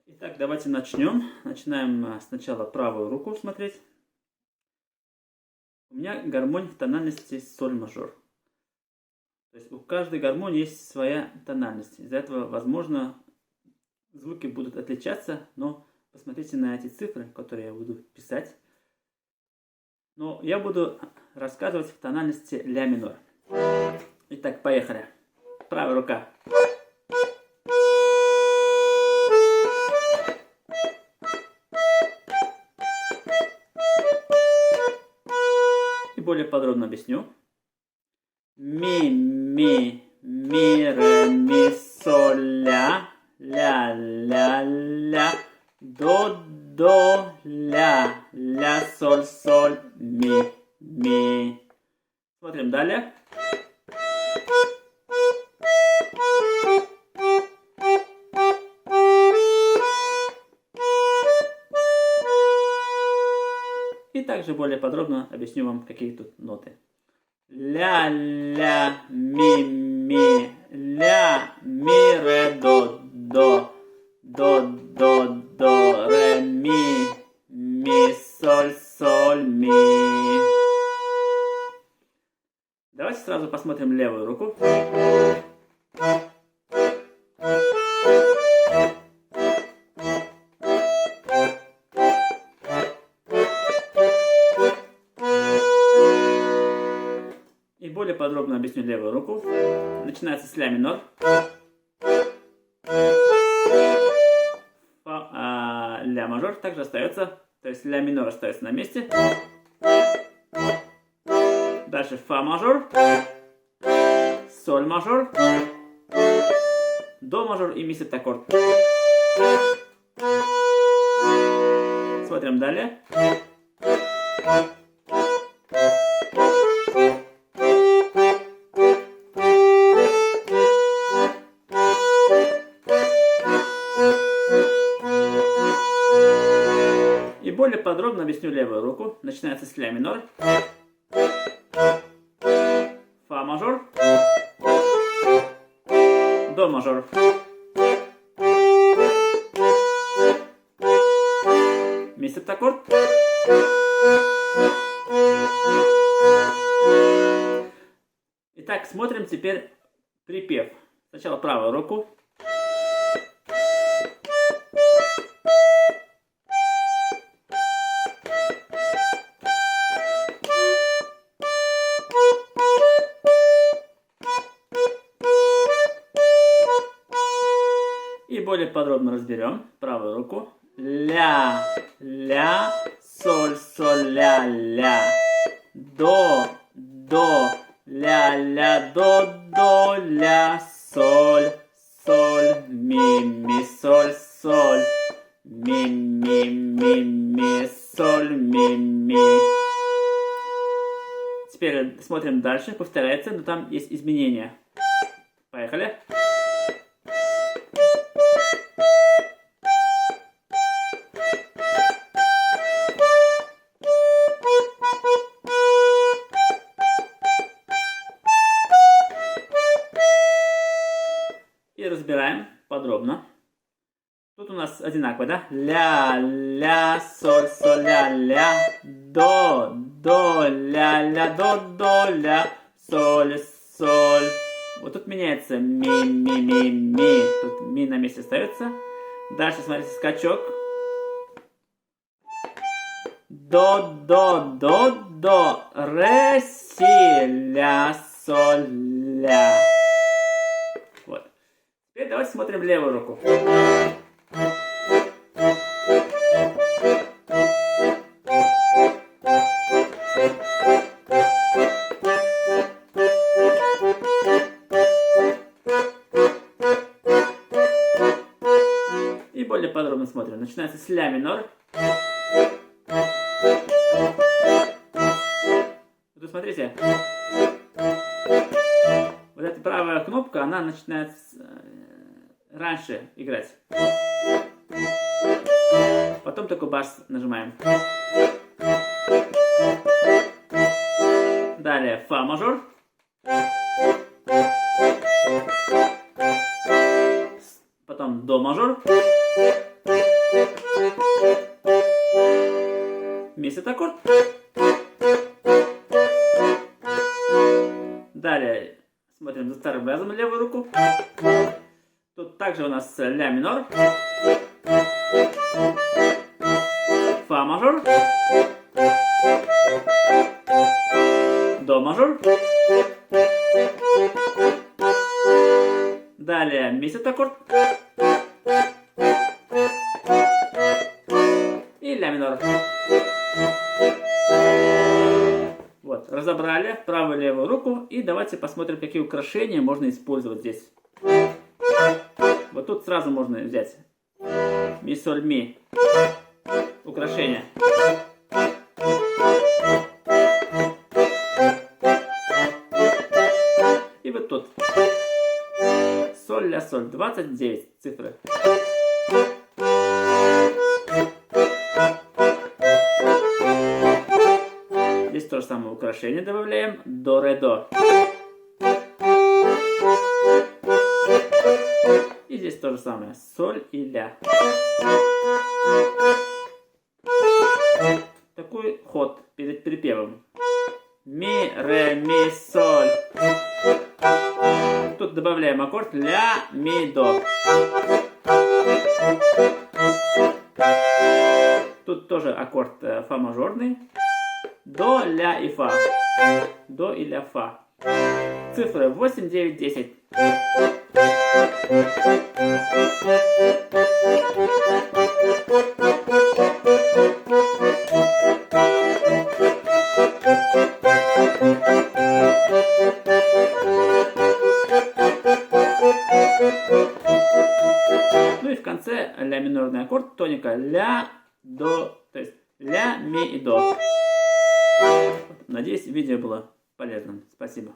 Итак, давайте начнем. Начинаем сначала правую руку смотреть. У меня гармонь в тональности соль мажор. То есть у каждой гармонии есть своя тональность. Из-за этого, возможно, звуки будут отличаться, но посмотрите на эти цифры, которые я буду писать. Но я буду рассказывать в тональности ля минор. Итак, поехали. Правая рука. И более подробно объясню. Ми, ре, ми, соль, ля, ля, до, ля, соль, ми. Смотрим далее. И также более подробно объясню вам, какие тут ноты. Ля, ми, ля, ми, ре, до, ре, ми, соль, ми. Давайте сразу посмотрим левую руку. И более подробно объясню левую руку. Начинается с ля минор. Ля мажор также остается. То есть ля минор остается на месте. Дальше фа мажор. Соль мажор. До мажор и ми септаккорд. Смотрим далее. И более подробно объясню левую руку. Начинается с ля минор. Фа мажор. До мажор. Ми септаккорд. Итак, смотрим теперь припев. Сначала правую руку. И более подробно разберем правую руку. Ля, соль, ля. До, ля, до, ля, соль, ми, соль, ми, соль, ми. Теперь смотрим дальше, повторяется, но там есть изменения. Поехали. И разбираем подробно. Тут у нас одинаково, да? Ля, соль, ля. До, ля, до, ля, соль. Вот тут меняется ми. Тут ми на месте остается. Дальше, смотрите, скачок. До, ре, си, ля, соль, ля. Вот. Теперь давайте смотрим левую руку. подробно смотрим. Начинается с ля минор. Вот смотрите. Вот эта правая кнопка, она начинает раньше играть. Потом только бас нажимаем. Далее фа мажор. Потом до мажор. Ми сет аккорд. Далее смотрим за старым бязом левую руку. Тут также у нас ля минор. Фа мажор. До мажор. Далее ми сет аккорд. И ля минор. Вот, разобрали правую и левую руку. И давайте посмотрим, какие украшения можно использовать здесь. Вот тут сразу можно взять ми, соль, ми. Украшения. И вот тут. Соль, ля, соль. 29 цифры. Здесь то же самое украшение добавляем. До, ре, до. И здесь то же самое. Соль и ля. Такой ход перед припевом. Ми, ре, ми, соль. Тут добавляем аккорд ля, ми, до. Тут тоже аккорд фа мажорный. До, ля и фа. До и ля, фа. Цифры 8, 9, 10. Ну и в конце ля минорный аккорд, тоника ля, до, то есть ля, ми и до. Надеюсь, видео было полезным. Спасибо.